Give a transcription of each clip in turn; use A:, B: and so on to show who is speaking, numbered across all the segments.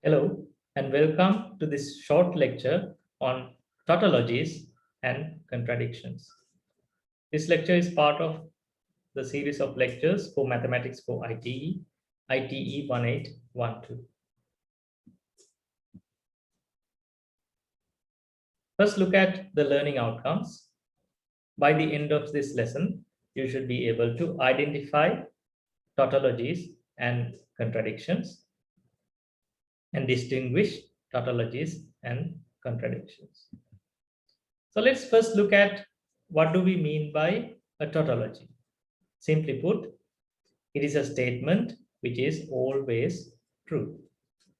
A: Hello and welcome to this short lecture on tautologies and contradictions. This lecture is part of the series of lectures for mathematics for ITE 1812. First, look at the learning outcomes. By the end of this lesson, you should be able to identify tautologies and contradictions and distinguish tautologies and contradictions. So let's first look at what do we mean by a tautology. Simply put, it is a statement which is always true,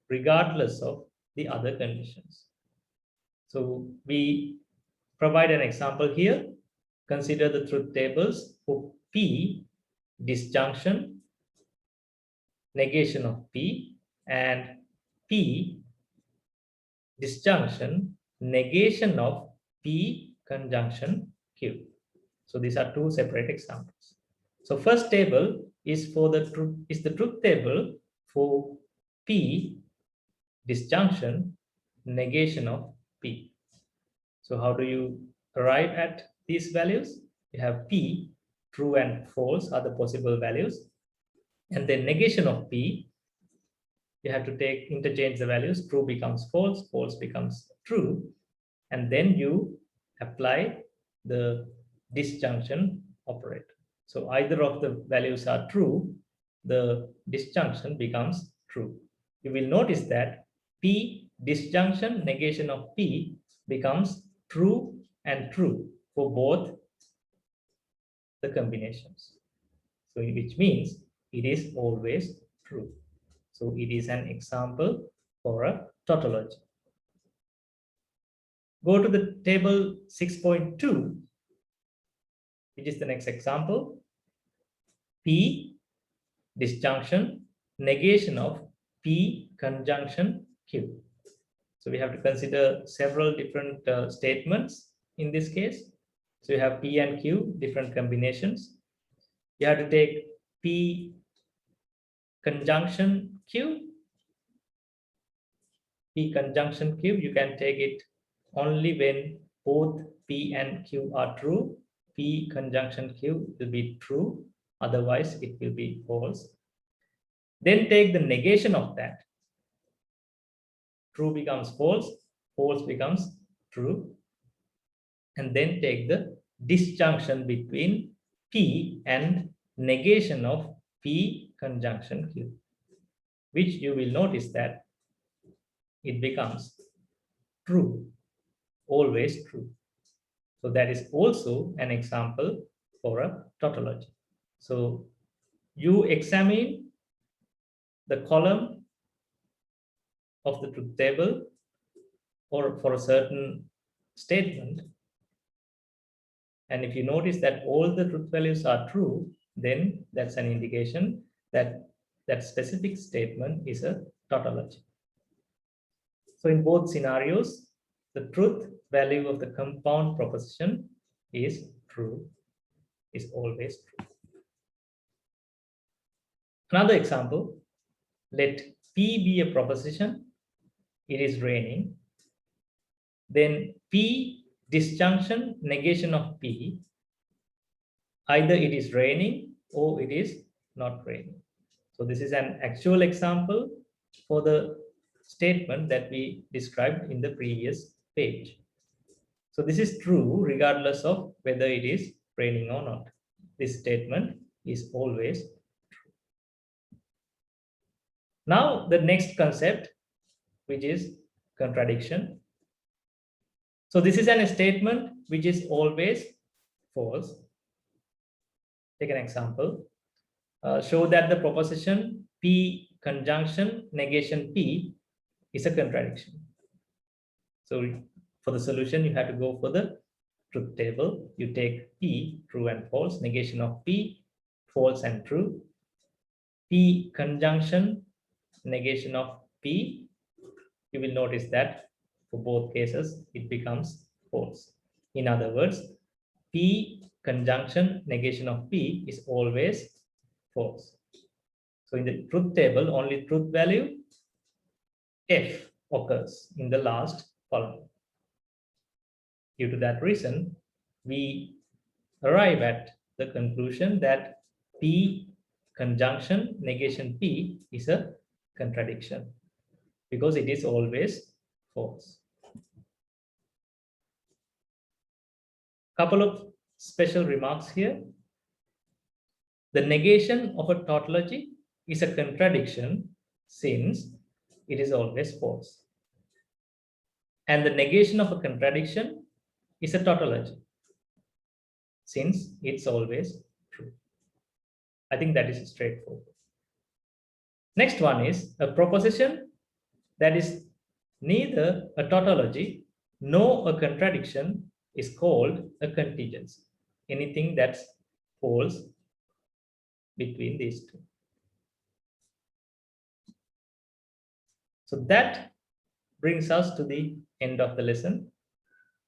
A: regardless of the other conditions. So we provide an example here. Consider the truth tables for P, disjunction, negation of P, and P, disjunction, negation of P conjunction Q. So these are two separate examples. So first table is for the truth table for P, disjunction, negation of P. So how do you arrive at these values? You have P, true and false are the possible values. And then negation of P, you have to interchange the values. True becomes false, false becomes true. And then you apply the disjunction operator. So either of the values are true, the disjunction becomes true. You will notice that P disjunction negation of P becomes true and true for both the combinations. So which means it is always true. So it is an example for a tautology. Go to the table 6.2, which is the next example. P disjunction negation of P conjunction Q. So we have to consider several different statements in this case. So you have P and Q, different combinations. You have to take P conjunction Q. P conjunction Q, you can take it only when both P and Q are true. P conjunction Q will be true, otherwise it will be false. Then take the negation of that. True becomes false, false becomes true. And then take the disjunction between P and negation of P conjunction Q, which you will notice that it becomes true, always true. So that is also an example for a tautology. So you examine the column of the truth table or for a certain statement. And if you notice that all the truth values are true, then that's an indication that that specific statement is a tautology. So in both scenarios, the truth value of the compound proposition is true, is always true. Another example, let P be a proposition, it is raining. Then P disjunction negation of P, either it is raining or it is not raining. So this is an actual example for the statement that we described in the previous page. So this is true regardless of whether it is raining or not. This statement is always true. Now the next concept, which is contradiction. So this is a statement which is always false. Take an example. Show that the proposition P conjunction negation P is a contradiction. So for the solution, you have to go for the truth table. You take P, true and false, negation of P, false and true. P conjunction negation of P, you will notice that for both cases, it becomes false. In other words, P conjunction negation of P is always false. So in the truth table, only truth value F occurs in the last polynomial. Due to that reason, we arrive at the conclusion that P conjunction negation P is a contradiction because it is always false. Couple of special remarks here. The negation of a tautology is a contradiction since it is always false. And the negation of a contradiction is a tautology since it's always true. I think that is straightforward. Next one is a proposition that is neither a tautology nor a contradiction is called a contingency. Anything that falls between these two. So that brings us to the end of the lesson.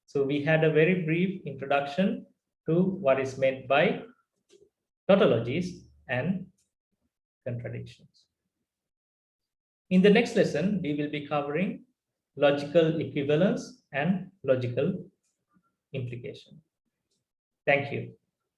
A: So we had a very brief introduction to what is meant by tautologies and contradictions. In the next lesson, we will be covering logical equivalence and logical implication. Thank you.